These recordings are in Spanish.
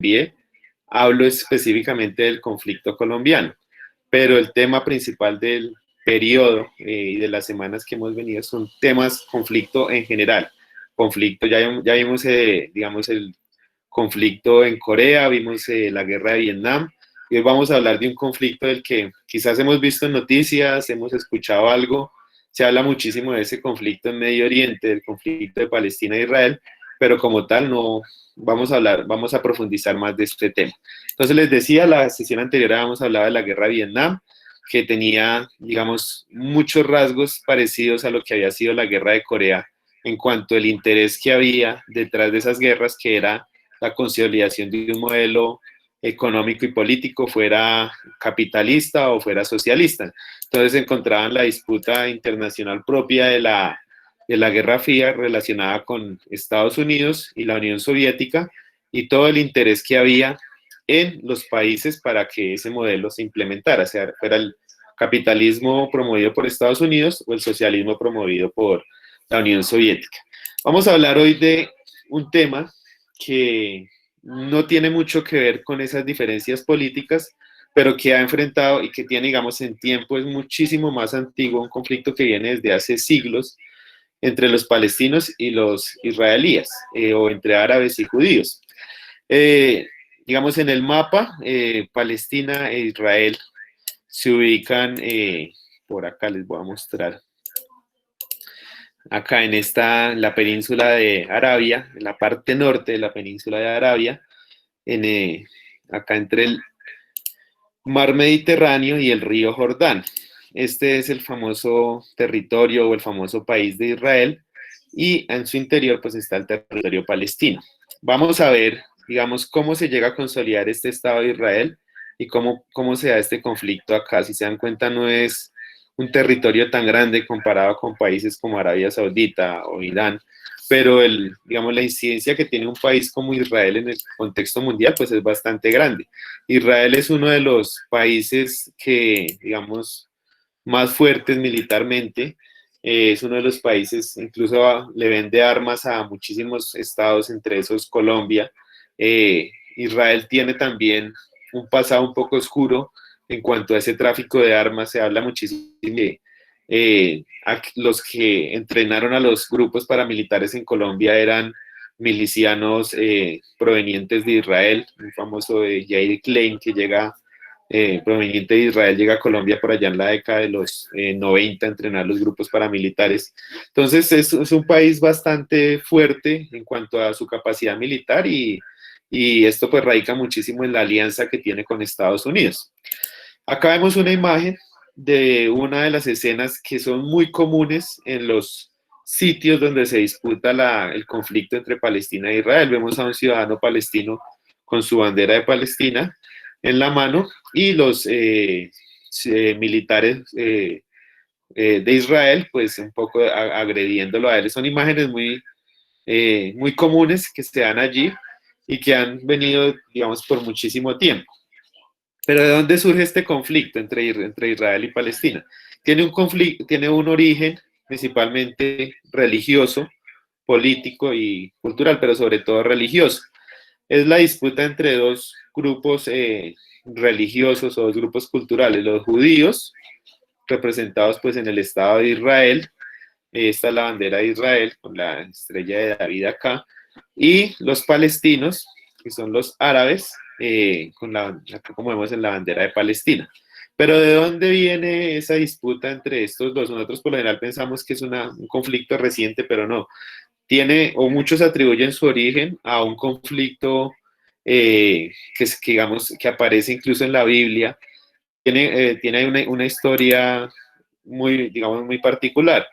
envié, hablo específicamente del conflicto colombiano, pero el tema principal del periodo y de las semanas que hemos venido son temas conflicto en general. Conflicto, ya vimos, digamos, el conflicto en Corea, vimos la guerra de Vietnam, y hoy vamos a hablar de un conflicto del que quizás hemos visto en noticias, hemos escuchado algo, se habla muchísimo de ese conflicto en Medio Oriente, del conflicto de Palestina e Israel, pero como tal no vamos a hablar, vamos a profundizar más de este tema. Entonces les decía, la sesión anterior habíamos hablado de la guerra de Vietnam, que tenía, digamos, muchos rasgos parecidos a lo que había sido la guerra de Corea en cuanto al interés que había detrás de esas guerras, que era la consolidación de un modelo económico y político, fuera capitalista o fuera socialista. Entonces encontraban la disputa internacional propia de la Guerra Fría relacionada con Estados Unidos y la Unión Soviética y todo el interés que había en los países para que ese modelo se implementara, sea fuera el capitalismo promovido por Estados Unidos o el socialismo promovido por la Unión Soviética. Vamos a hablar hoy de un tema que no tiene mucho que ver con esas diferencias políticas, pero que ha enfrentado y que tiene, digamos, en tiempo es muchísimo más antiguo, un conflicto que viene desde hace siglos entre los palestinos y los israelíes, o entre árabes y judíos. Eh, digamos, en el mapa, Palestina e Israel se ubican, por acá les voy a mostrar, acá en la península de Arabia, en la parte norte de la península de Arabia, acá entre el mar Mediterráneo y el río Jordán. Este es el famoso territorio o el famoso país de Israel, y en su interior pues está el territorio palestino. Vamos a ver, digamos, cómo se llega a consolidar este Estado de Israel y cómo se da este conflicto acá. Si se dan cuenta, no es un territorio tan grande comparado con países como Arabia Saudita o Irán, pero digamos, la incidencia que tiene un país como Israel en el contexto mundial pues es bastante grande. Israel es uno de los países que, digamos, más fuertes militarmente, es uno de los países, incluso le vende armas a muchísimos estados, entre esos Colombia. Israel tiene también un pasado un poco oscuro en cuanto a ese tráfico de armas. Se habla muchísimo de los que entrenaron a los grupos paramilitares en Colombia eran milicianos provenientes de Israel, un famoso de Yair Klein que llega proveniente de Israel, llega a Colombia por allá en la década de los 90 a entrenar los grupos paramilitares. Entonces es un país bastante fuerte en cuanto a su capacidad militar, y esto pues radica muchísimo en la alianza que tiene con Estados Unidos. Acá vemos una imagen de una de las escenas que son muy comunes en los sitios donde se disputa el conflicto entre Palestina e Israel. Vemos a un ciudadano palestino con su bandera de Palestina en la mano, y los militares de Israel pues un poco agrediéndolo a él. Son imágenes muy comunes que se dan allí y que han venido, digamos, por muchísimo tiempo. Pero ¿de dónde surge este conflicto entre Israel y Palestina? Tiene un origen principalmente religioso, político y cultural, pero sobre todo religioso. Es la disputa entre dos grupos religiosos o dos grupos culturales: los judíos, representados pues en el Estado de Israel. Esta es la bandera de Israel con la estrella de David acá, y los palestinos, que son los árabes, acá como vemos en la bandera de Palestina. Pero ¿de dónde viene esa disputa entre estos dos? Nosotros por lo general pensamos que es un conflicto reciente, pero no. Muchos atribuyen su origen a un conflicto digamos, que aparece incluso en la Biblia. Tiene una historia digamos, muy particular.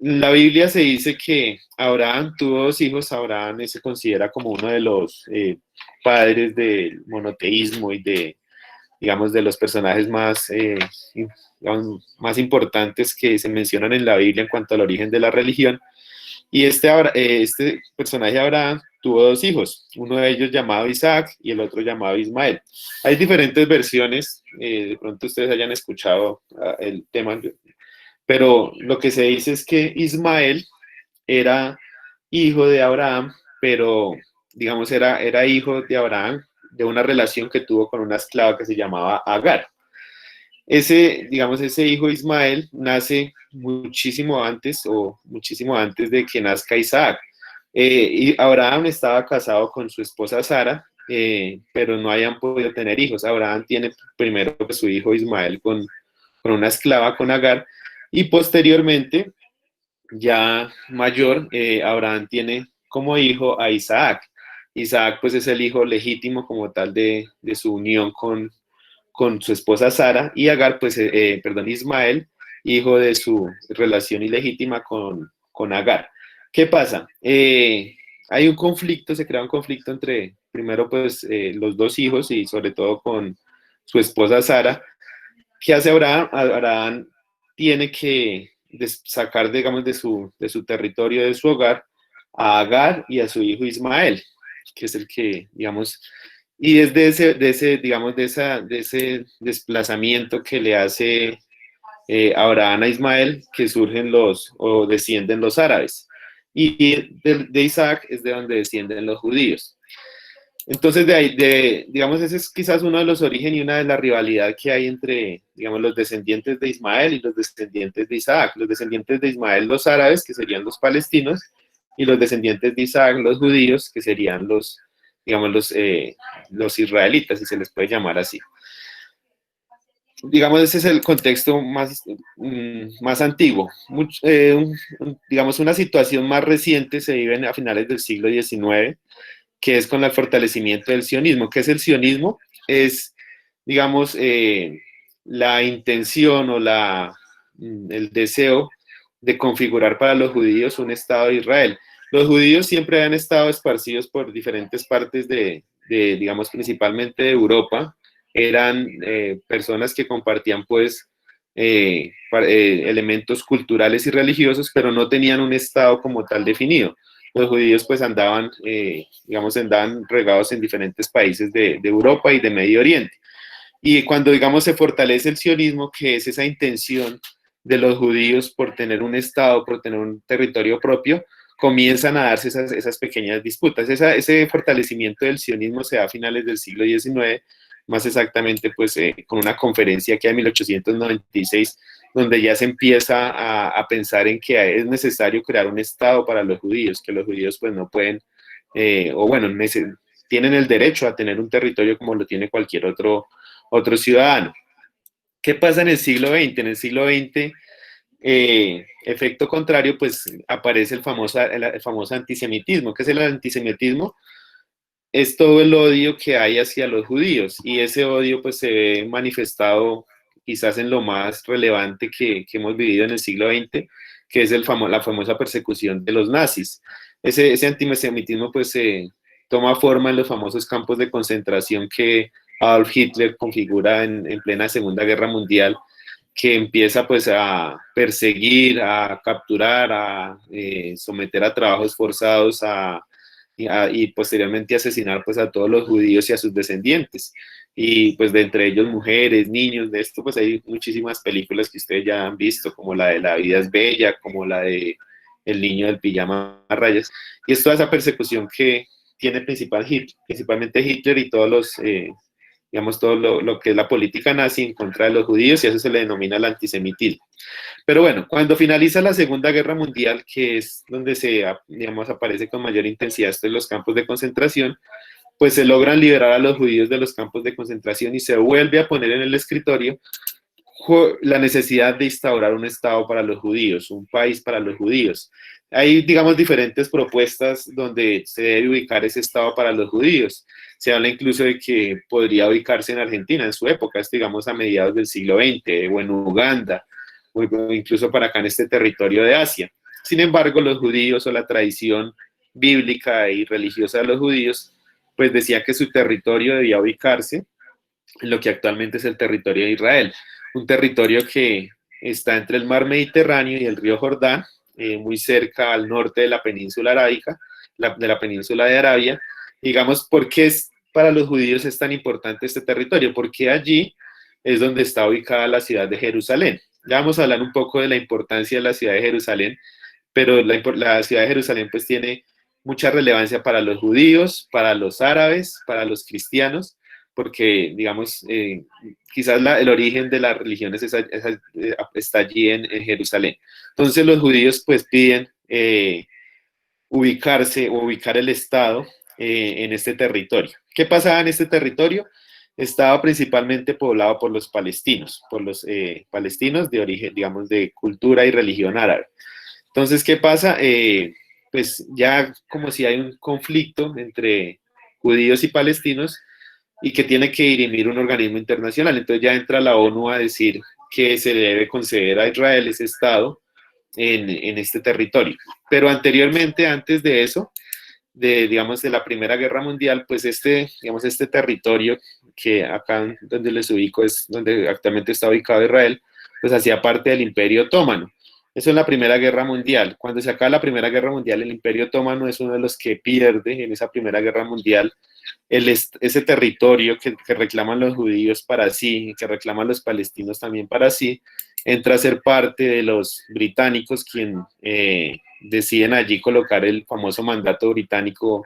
En la Biblia se dice que Abraham tuvo dos hijos. Abraham se considera como uno de los padres del monoteísmo y digamos, de los personajes digamos, más importantes que se mencionan en la Biblia en cuanto al origen de la religión. Y este personaje Abraham tuvo dos hijos, uno de ellos llamado Isaac y el otro llamado Ismael. Hay diferentes versiones, de pronto ustedes hayan escuchado el tema, pero lo que se dice es que Ismael era hijo de Abraham, pero digamos, era hijo de Abraham, de una relación que tuvo con una esclava que se llamaba Agar. Digamos, ese hijo Ismael nace muchísimo antes de que nazca Isaac. Y Abraham estaba casado con su esposa Sara, pero no habían podido tener hijos. Abraham tiene primero pues, su hijo Ismael con una esclava, con Agar, y posteriormente, ya mayor, Abraham tiene como hijo a Isaac. Isaac pues es el hijo legítimo como tal de su unión con su esposa Sara, y Agar, pues, perdón, Ismael, hijo de su relación ilegítima con Agar. ¿Qué pasa? Hay un conflicto, se crea un conflicto entre, primero, pues, los dos hijos y sobre todo con su esposa Sara. ¿Qué hace Abraham? Abraham tiene que sacar, digamos, de su territorio, de su hogar, a Agar y a su hijo Ismael, que es el que, digamos, y es digamos, de ese desplazamiento que le hace Abraham a Ismael que surgen o descienden los árabes. Y de Isaac es de donde descienden los judíos. Entonces, de ahí, digamos, ese es quizás uno de los orígenes y una de las rivalidades que hay entre, digamos, los descendientes de Ismael y los descendientes de Isaac. Los descendientes de Ismael, los árabes, que serían los palestinos, y los descendientes de Isaac, los judíos, que serían digamos, los israelitas, si se les puede llamar así. Digamos, ese es el contexto más antiguo. Digamos, una situación más reciente se vive a finales del siglo XIX, que es con el fortalecimiento del sionismo. ¿Qué es el sionismo? Es, digamos, la intención o el deseo de configurar para los judíos un Estado de Israel. Los judíos siempre han estado esparcidos por diferentes partes digamos, principalmente de Europa. Eran personas que compartían, pues, elementos culturales y religiosos, pero no tenían un Estado como tal definido. Los judíos pues digamos, andaban regados en diferentes países de Europa y de Medio Oriente. Y cuando, digamos, se fortalece el sionismo, que es esa intención de los judíos por tener un Estado, por tener un territorio propio, comienzan a darse esas pequeñas disputas. Ese fortalecimiento del sionismo se da a finales del siglo XIX, más exactamente pues con una conferencia que hay en 1896, donde ya se empieza a pensar en que es necesario crear un Estado para los judíos, que los judíos pues no pueden, o bueno, tienen el derecho a tener un territorio como lo tiene cualquier otro ciudadano. ¿Qué pasa en el siglo XX? En el siglo XX, efecto contrario, pues aparece el famoso antisemitismo. ¿Qué es el antisemitismo? Es todo el odio que hay hacia los judíos, y ese odio pues se ve manifestado quizás en lo más relevante que hemos vivido en el siglo XX, que es la famosa persecución de los nazis. Ese antisemitismo pues se toma forma en los famosos campos de concentración que Adolf Hitler configura en plena Segunda Guerra Mundial, que empieza pues a perseguir, a capturar, a someter a trabajos forzados, y posteriormente asesinar pues a todos los judíos y a sus descendientes. Y pues de entre ellos mujeres, niños. De esto pues hay muchísimas películas que ustedes ya han visto, como la de La vida es bella, como la de El niño del pijama a rayas. Y es toda esa persecución que tiene principalmente Hitler y todos digamos, todo lo que es la política nazi en contra de los judíos, y eso se le denomina el antisemitismo. Pero bueno, cuando finaliza la Segunda Guerra Mundial, que es donde digamos, aparece con mayor intensidad esto en los campos de concentración, pues se logran liberar a los judíos de los campos de concentración y se vuelve a poner en el escritorio la necesidad de instaurar un Estado para los judíos, un país para los judíos. Hay, digamos, diferentes propuestas donde se debe ubicar ese Estado para los judíos. Se habla incluso de que podría ubicarse en Argentina en su época, digamos a mediados del siglo XX, o en Uganda, o incluso para acá en este territorio de Asia. Sin embargo, los judíos, o la tradición bíblica y religiosa de los judíos, pues decía que su territorio debía ubicarse en lo que actualmente es el territorio de Israel, un territorio que está entre el mar Mediterráneo y el río Jordán, muy cerca al norte de la península arábica, de la península de Arabia. Digamos, ¿por qué para los judíos es tan importante este territorio? Porque allí es donde está ubicada la ciudad de Jerusalén. Ya vamos a hablar un poco de la importancia de la ciudad de Jerusalén, pero la ciudad de Jerusalén pues tiene mucha relevancia para los judíos, para los árabes, para los cristianos, porque, digamos, quizás el origen de las religiones está allí en Jerusalén. Entonces los judíos pues piden ubicarse o ubicar el Estado en este territorio. ¿Qué pasaba en este territorio? Estaba principalmente poblado por los palestinos de origen, digamos, de cultura y religión árabe. Entonces, ¿qué pasa? Pues ya como si hay un conflicto entre judíos y palestinos y que tiene que dirimir un organismo internacional. Entonces ya entra la ONU a decir que se le debe conceder a Israel ese Estado en este territorio. Pero anteriormente, antes de eso, digamos, de la Primera Guerra Mundial, pues digamos, este territorio que acá donde les ubico es donde actualmente está ubicado Israel, pues hacía parte del Imperio Otomano. Eso es la Primera Guerra Mundial. Cuando se acaba la Primera Guerra Mundial, el Imperio Otomano es uno de los que pierde en esa Primera Guerra Mundial ese territorio que reclaman los judíos para sí, que reclaman los palestinos también para sí, entra a ser parte de los británicos, quien deciden allí colocar el famoso mandato británico,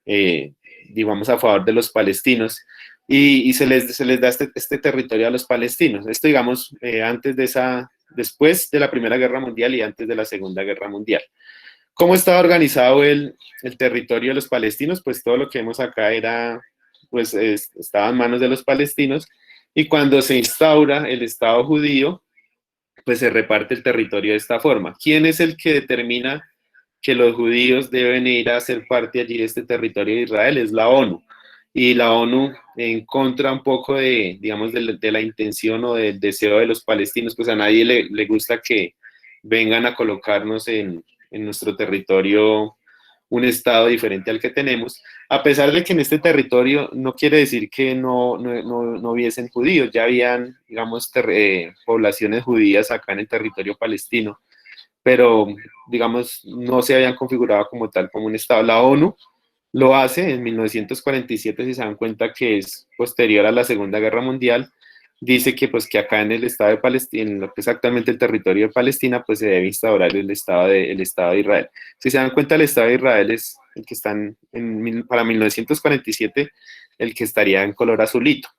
eh, digamos, a favor de los palestinos, y se les da este territorio a los palestinos. Esto, digamos, después de la Primera Guerra Mundial y antes de la Segunda Guerra Mundial. ¿Cómo estaba organizado el territorio de los palestinos? Pues todo lo que vemos acá pues estaba en manos de los palestinos, y cuando se instaura el Estado judío, pues se reparte el territorio de esta forma. ¿Quién es el que determina que los judíos deben ir a ser parte allí de este territorio de Israel? Es la ONU. Y la ONU, en contra un poco digamos, de la intención o del deseo de los palestinos, pues a nadie le gusta que vengan a colocarnos en nuestro territorio un estado diferente al que tenemos, a pesar de que en este territorio no quiere decir que no hubiesen judíos, ya habían, digamos, poblaciones judías acá en el territorio palestino, pero, digamos, no se habían configurado como tal como un estado. La ONU lo hace en 1947, si se dan cuenta que es posterior a la Segunda Guerra Mundial, dice que pues que acá en el Estado de Palestina, en lo que es actualmente el territorio de Palestina, pues se debe instaurar el Estado de Israel. Si se dan cuenta, el Estado de Israel es el que están para 1947, el que estaría en color azulito.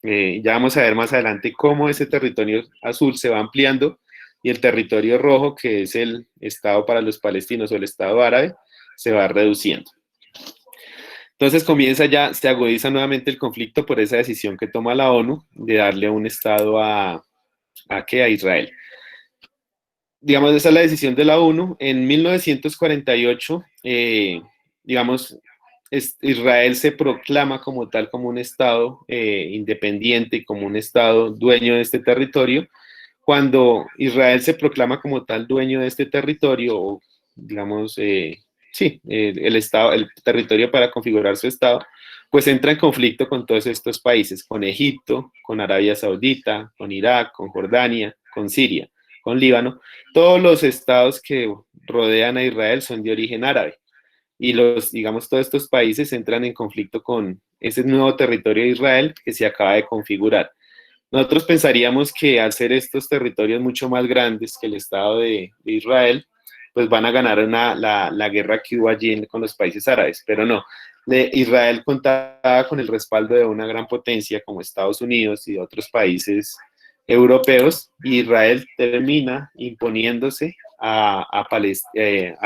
Ya vamos a ver más adelante cómo ese territorio azul se va ampliando y el territorio rojo, que es el Estado para los palestinos o el Estado árabe, se va reduciendo. Entonces se agudiza nuevamente el conflicto por esa decisión que toma la ONU de darle un Estado a Israel. Digamos, esa es la decisión de la ONU. En 1948, digamos, Israel se proclama como tal, como un Estado independiente, como un Estado dueño de este territorio. Cuando Israel se proclama como tal dueño de este territorio, o digamos, sí, el territorio para configurar su Estado, pues entra en conflicto con todos estos países, con Egipto, con Arabia Saudita, con Irak, con Jordania, con Siria, con Líbano. Todos los estados que rodean a Israel son de origen árabe, y digamos, todos estos países entran en conflicto con ese nuevo territorio de Israel que se acaba de configurar. Nosotros pensaríamos que al ser estos territorios mucho más grandes que el Estado de Israel, pues van a ganar la guerra que hubo allí con los países árabes, pero no. Israel contaba con el respaldo de una gran potencia como Estados Unidos y otros países europeos, y Israel termina imponiéndose a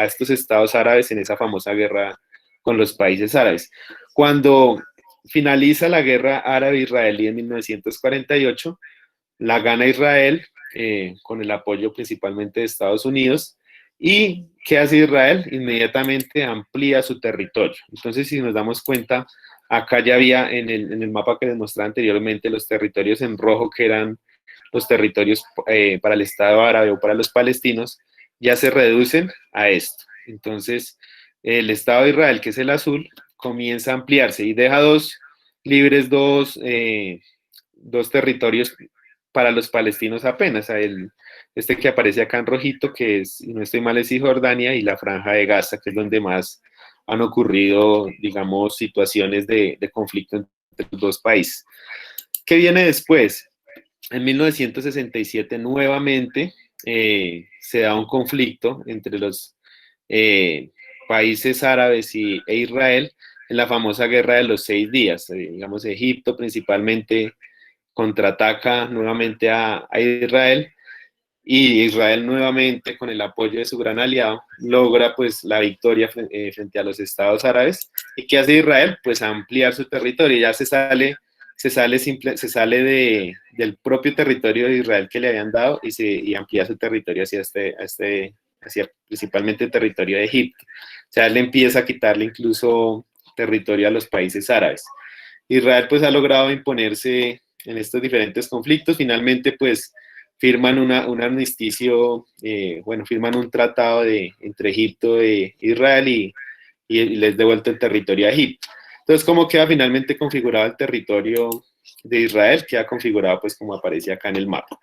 estos estados árabes en esa famosa guerra con los países árabes. Cuando finaliza la guerra árabe-israelí en 1948, la gana Israel con el apoyo principalmente de Estados Unidos. ¿Y qué hace Israel? Inmediatamente amplía su territorio. Entonces, si nos damos cuenta, acá ya había en el mapa que les mostré anteriormente los territorios en rojo, que eran los territorios para el Estado árabe o para los palestinos, ya se reducen a esto. Entonces, el Estado de Israel, que es el azul, comienza a ampliarse y deja libres dos territorios para los palestinos apenas. Este que aparece acá en rojito, que es, si no estoy mal, es Cisjordania, y la Franja de Gaza, que es donde más han ocurrido, digamos, situaciones de conflicto entre los dos países. ¿Qué viene después? En 1967 nuevamente se da un conflicto entre los países árabes e Israel en la famosa Guerra de los 6 días. Digamos, Egipto principalmente contraataca nuevamente a Israel, y Israel nuevamente, con el apoyo de su gran aliado, logra pues la victoria frente a los estados árabes. ¿Y qué hace Israel? Pues ampliar su territorio. Ya se sale del propio territorio de Israel que le habían dado, y amplía su territorio hacia principalmente el territorio de Egipto. O sea, él empieza a quitarle incluso territorio a los países árabes. Israel pues ha logrado imponerse en estos diferentes conflictos. Finalmente pues firman un armisticio, firman un tratado entre Egipto e Israel, y les devuelto el territorio a Egipto. Entonces, ¿cómo queda finalmente configurado el territorio de Israel? Queda configurado pues como aparece acá en el mapa.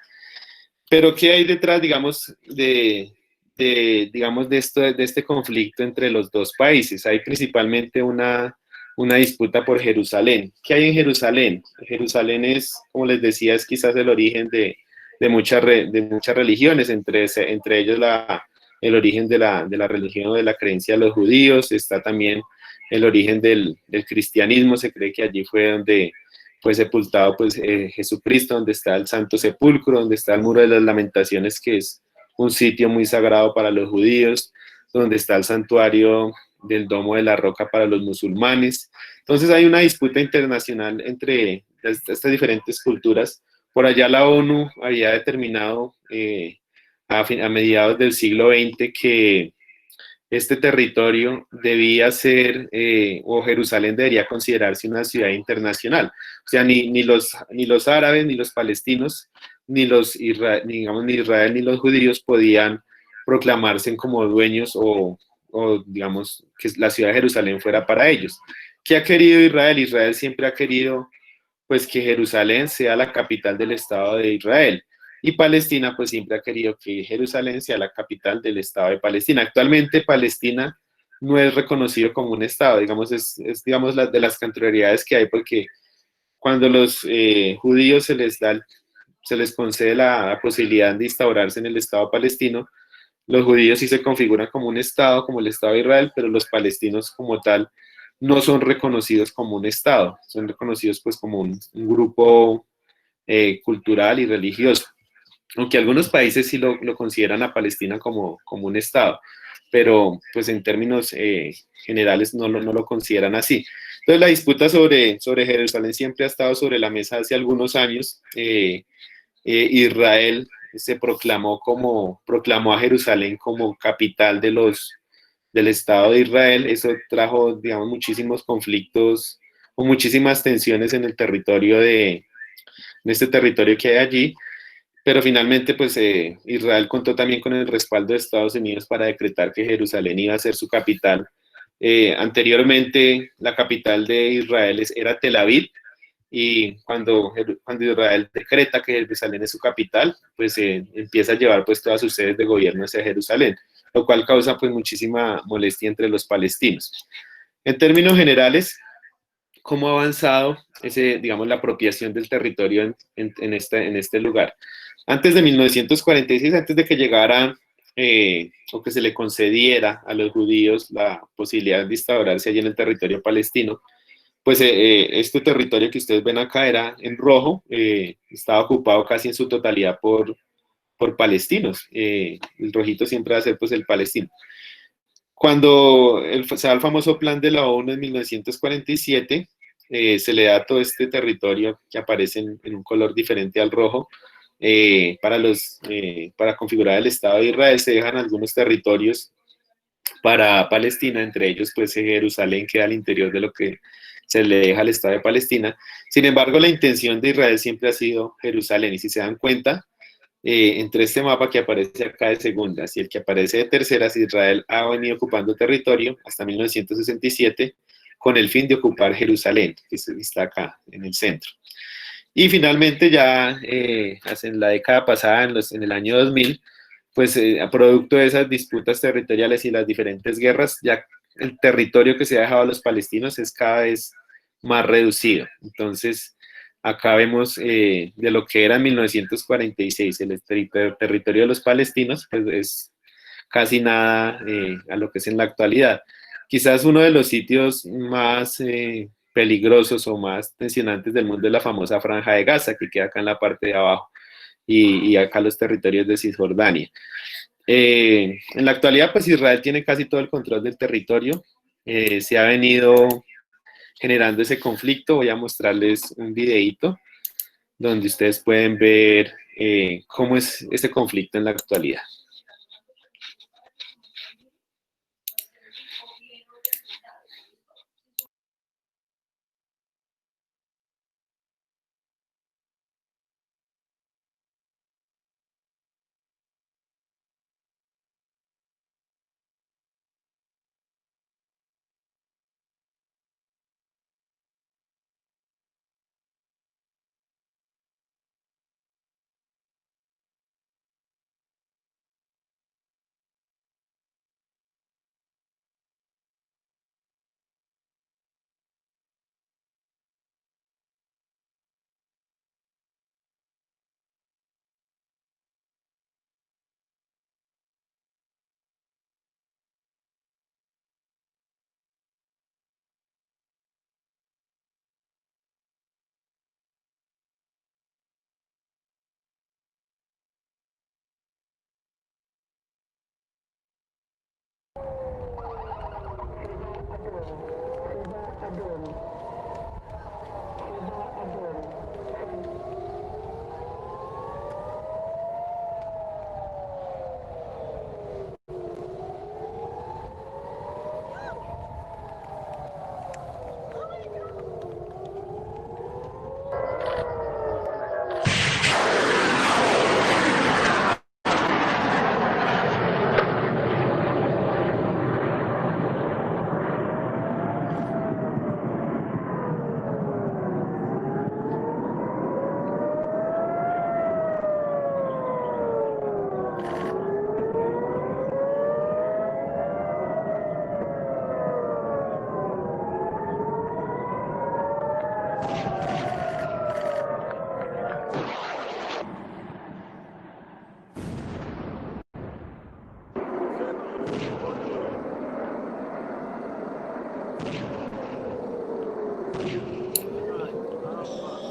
Pero ¿qué hay detrás, digamos, de este conflicto entre los dos países? Hay principalmente una disputa por Jerusalén. ¿Qué hay en Jerusalén? Jerusalén es, como les decía, es quizás el origen de muchas religiones, entre ellos el origen de la religión o de la creencia de los judíos. Está también el origen del cristianismo. Se cree que allí fue donde fue sepultado pues, Jesucristo, donde está el Santo Sepulcro, donde está el Muro de las Lamentaciones, que es un sitio muy sagrado para los judíos, donde está el santuario del Domo de la Roca para los musulmanes. Entonces hay una disputa internacional entre estas diferentes culturas. Por allá la ONU había determinado a mediados del siglo XX que este territorio debía ser, o Jerusalén debería considerarse una ciudad internacional. O sea, ni los árabes, ni los palestinos, ni Israel, ni los judíos podían proclamarse como dueños, o digamos que la ciudad de Jerusalén fuera para ellos. ¿Qué ha querido Israel? Israel siempre ha querido pues que Jerusalén sea la capital del Estado de Israel. Y Palestina pues siempre ha querido que Jerusalén sea la capital del Estado de Palestina. Actualmente Palestina no es reconocido como un Estado, digamos, es digamos, de las contrariedades que hay, porque cuando los judíos se les concede la posibilidad de instaurarse en el Estado palestino, los judíos sí se configuran como un Estado, como el Estado de Israel, pero los palestinos como tal no son reconocidos como un Estado, son reconocidos pues como un grupo cultural y religioso, aunque algunos países sí lo consideran a Palestina como un Estado, pero pues en términos generales no lo consideran así. Entonces la disputa sobre Jerusalén siempre ha estado sobre la mesa hace algunos años. Israel proclamó a Jerusalén como capital del Estado de Israel. Eso trajo, digamos, muchísimos conflictos o muchísimas tensiones en este territorio que hay allí. Pero finalmente, pues Israel contó también con el respaldo de Estados Unidos para decretar que Jerusalén iba a ser su capital. Anteriormente, la capital de Israel era Tel Aviv, y cuando Israel decreta que Jerusalén es su capital, pues empieza a llevar pues todas sus sedes de gobierno hacia Jerusalén, lo cual causa pues muchísima molestia entre los palestinos. En términos generales, ¿cómo ha avanzado digamos, la apropiación del territorio en este lugar? Antes de 1946, antes de que llegara o que se le concediera a los judíos la posibilidad de instaurarse allí en el territorio palestino, pues este territorio que ustedes ven acá era en rojo, estaba ocupado casi en su totalidad por palestinos. El rojito siempre va a ser pues el palestino. Cuando se da el famoso plan de la ONU en 1947, se le da todo este territorio que aparece en un color diferente al rojo. Para configurar el Estado de Israel se dejan algunos territorios para Palestina, entre ellos pues Jerusalén queda al interior de lo que se le deja al Estado de Palestina. Sin embargo, la intención de Israel siempre ha sido Jerusalén, y si se dan cuenta, entre este mapa que aparece acá de segundas y el que aparece de terceras, Israel ha venido ocupando territorio hasta 1967 con el fin de ocupar Jerusalén, que está acá en el centro. Y finalmente ya en la década pasada, en el año 2000, pues a producto de esas disputas territoriales y las diferentes guerras, ya el territorio que se ha dejado a los palestinos es cada vez más reducido. Entonces, acá vemos de lo que era en 1946 el territorio de los palestinos, pues es casi nada a lo que es en la actualidad. Quizás uno de los sitios más peligrosos o más tensionantes del mundo es la famosa Franja de Gaza, que queda acá en la parte de abajo, y acá los territorios de Cisjordania. En la actualidad, pues Israel tiene casi todo el control del territorio. Se ha venido generando ese conflicto. Voy a mostrarles un videito donde ustedes pueden ver cómo es ese conflicto en la actualidad.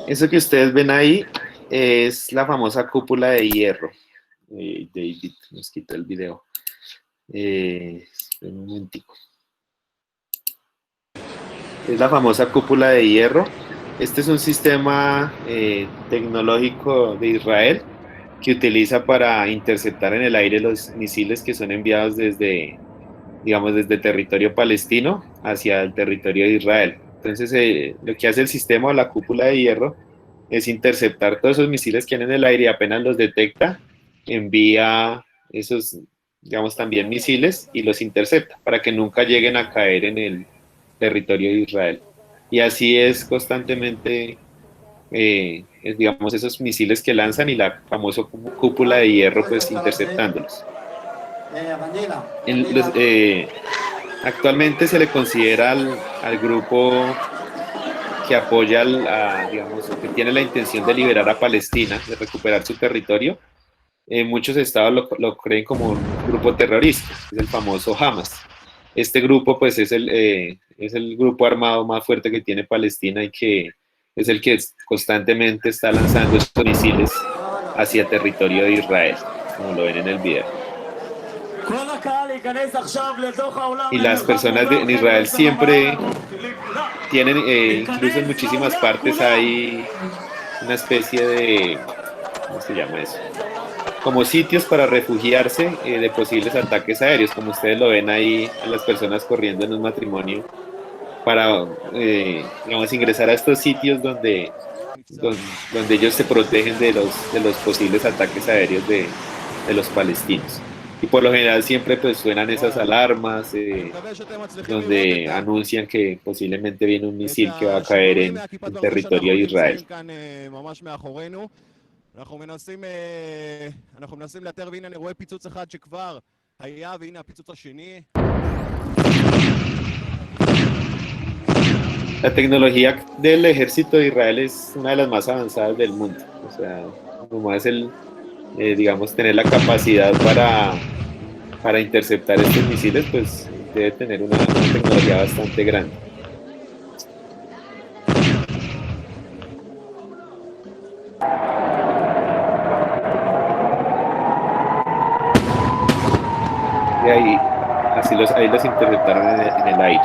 Eso que ustedes ven ahí es la famosa cúpula de hierro. David nos quitó el video. Un momentico. Es la famosa cúpula de hierro. Este es un sistema tecnológico de Israel que utiliza para interceptar en el aire los misiles que son enviados desde, digamos, desde territorio palestino hacia el territorio de Israel. Entonces, lo que hace el sistema o la cúpula de hierro es interceptar todos esos misiles que hay en el aire y apenas los detecta, envía esos, digamos, también misiles y los intercepta para que nunca lleguen a caer en el territorio de Israel. Y así es constantemente, digamos, esos misiles que lanzan y la famosa cúpula de hierro, pues interceptándolos. Actualmente se le considera al grupo que apoya, digamos, que tiene la intención de liberar a Palestina, de recuperar su territorio. Muchos estados lo creen como un grupo terrorista, es el famoso Hamas. Este grupo, pues, es el grupo armado más fuerte que tiene Palestina y que es el que constantemente está lanzando estos misiles hacia territorio de Israel, como lo ven en el video. Y las personas en Israel siempre tienen, incluso en muchísimas partes hay una especie de, ¿cómo se llama eso? Como sitios para refugiarse de posibles ataques aéreos, como ustedes lo ven ahí, a las personas corriendo en un matrimonio para, digamos, ingresar a estos sitios donde ellos se protegen de los posibles ataques aéreos de los palestinos. Y por lo general siempre pues suenan esas alarmas donde anuncian que posiblemente viene un misil que va a caer en territorio de Israel. אנחנו מנסים לאתר, והנה אני רואה פיצוץ אחד שכבר היה, והנה הפיצוץ השני. La tecnología del ejército de Israel es una de las más avanzadas del mundo. O sea, como es digamos, tener la capacidad para interceptar estos misiles, pues debe tener una tecnología tecnología bastante grande. Y ahí los interceptaron en el aire.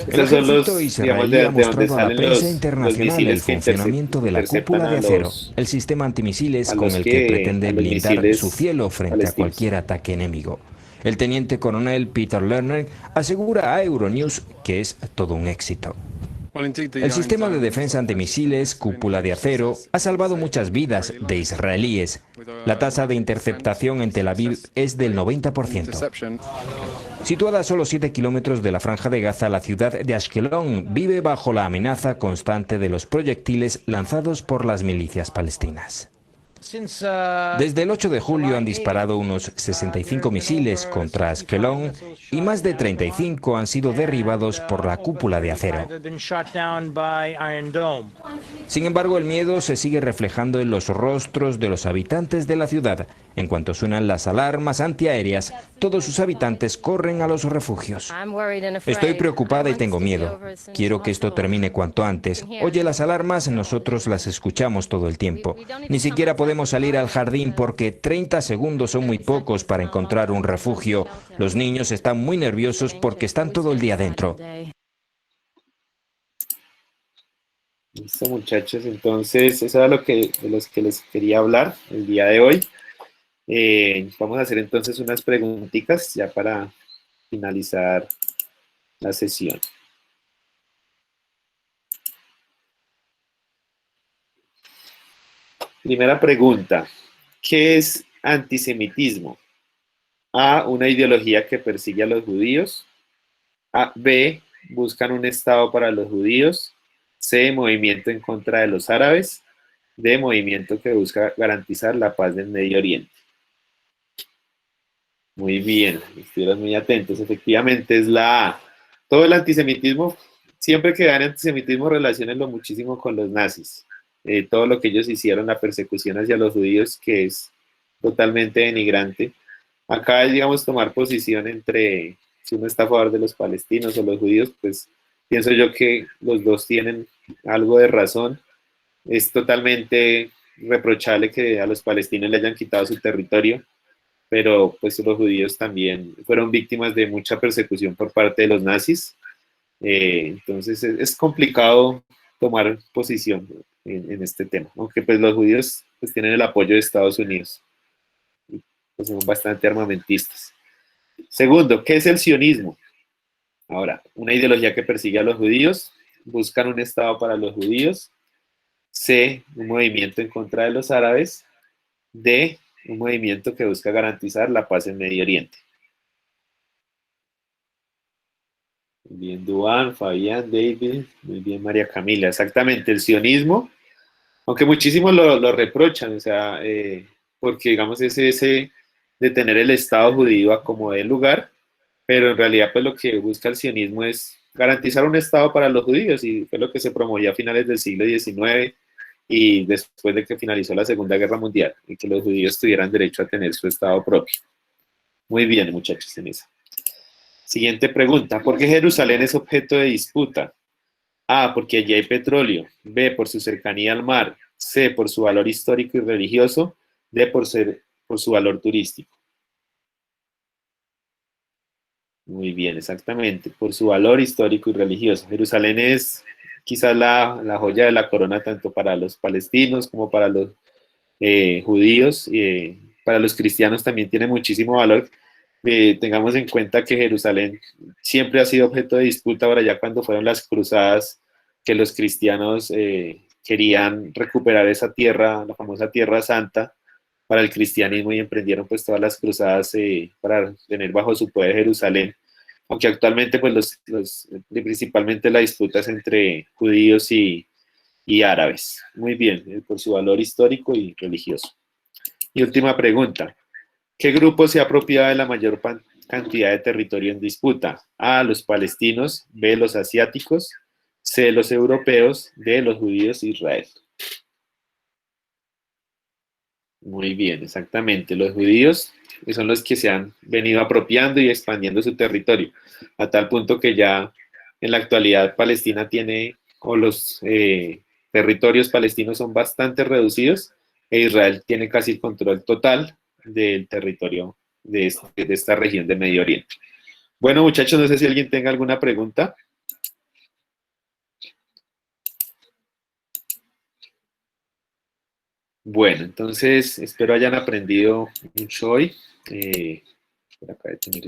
El Esos son ejército los, digamos, israelí ha de donde mostrado a la salen prensa los internacional el misiles que funcionamiento de la interceptan cúpula de acero, el sistema antimisiles a con los el que pretende a los blindar su misiles cielo frente a palestinos. cualquier ataque enemigo. El teniente coronel Peter Lerner asegura a Euronews que es todo un éxito. El sistema de defensa antimisiles, cúpula de acero, ha salvado muchas vidas de israelíes. La tasa de interceptación en Tel Aviv es del 90%. Situada a solo 7 kilómetros de la Franja de Gaza, la ciudad de Ashkelon vive bajo la amenaza constante de los proyectiles lanzados por las milicias palestinas. Desde el 8 de julio han disparado unos 65 misiles contra Ashkelon y más de 35 han sido derribados por la cúpula de acero. Sin embargo, el miedo se sigue reflejando en los rostros de los habitantes de la ciudad. En cuanto suenan las alarmas antiaéreas, todos sus habitantes corren a los refugios. Estoy preocupada y tengo miedo. Quiero que esto termine cuanto antes. Oye las alarmas, nosotros las escuchamos todo el tiempo. Ni siquiera podemos salir al jardín porque 30 segundos son muy pocos para encontrar un refugio. Los niños están muy nerviosos porque están todo el día dentro. Listo, muchachos, entonces eso era de los que les quería hablar el día de hoy. Vamos a hacer entonces unas preguntitas ya para finalizar la sesión. Primera pregunta, ¿qué es antisemitismo? A, una ideología que persigue a los judíos. B, buscan un Estado para los judíos. C, movimiento en contra de los árabes. D, movimiento que busca garantizar la paz del Medio Oriente. Muy bien, estuvieron muy atentos. Efectivamente es la A. Todo el antisemitismo, siempre que vean antisemitismo, relaciónenlo muchísimo con los nazis. Todo lo que ellos hicieron, la persecución hacia los judíos, que es totalmente denigrante. Acá es, digamos, tomar posición entre si uno está a favor de los palestinos o los judíos, pues pienso yo que los dos tienen algo de razón. Es totalmente reprochable que a los palestinos le hayan quitado su territorio, pero pues los judíos también fueron víctimas de mucha persecución por parte de los nazis. Entonces es complicado tomar posición en este tema, aunque pues los judíos pues tienen el apoyo de Estados Unidos, pues son bastante armamentistas. Segundo, ¿qué es el sionismo? Ahora, una ideología que persigue a los judíos, buscan un Estado para los judíos. C, un movimiento en contra de los árabes. D, un movimiento que busca garantizar la paz en Medio Oriente. Muy bien, Duan, Fabián, David, muy bien, María Camila. Exactamente, el sionismo, aunque muchísimos lo reprochan, o sea, porque digamos es ese de tener el Estado judío a como de lugar, pero en realidad pues lo que busca el sionismo es garantizar un Estado para los judíos y fue lo que se promovió a finales del siglo XIX y después de que finalizó la Segunda Guerra Mundial y que los judíos tuvieran derecho a tener su Estado propio. Muy bien, muchachos, en esa. Siguiente pregunta, ¿por qué Jerusalén es objeto de disputa? A, porque allí hay petróleo. B, por su cercanía al mar. C, por su valor histórico y religioso. D, por su valor turístico. Muy bien, exactamente, por su valor histórico y religioso. Jerusalén es quizás la joya de la corona tanto para los palestinos como para los judíos. Para los cristianos también tiene muchísimo valor. Tengamos en cuenta que Jerusalén siempre ha sido objeto de disputa. Ahora ya cuando fueron las cruzadas, que los cristianos querían recuperar esa tierra, la famosa Tierra Santa, para el cristianismo y emprendieron pues todas las cruzadas para tener bajo su poder Jerusalén. aunque actualmente pues principalmente la disputa es entre judíos y árabes. Muy bien, por su valor histórico y religioso. Y última pregunta. ¿Qué grupo se ha apropiado de la mayor cantidad de territorio en disputa? A, los palestinos, B, los asiáticos, C, los europeos, D, los judíos e Israel. Muy bien, exactamente. Los judíos son los que se han venido apropiando y expandiendo su territorio, a tal punto que ya en la actualidad Palestina tiene, o los territorios palestinos son bastante reducidos, e Israel tiene casi el control total del territorio de esta región de Medio Oriente. Bueno, muchachos, no sé si alguien tenga alguna pregunta. Bueno, entonces espero hayan aprendido mucho hoy. Por acá de tener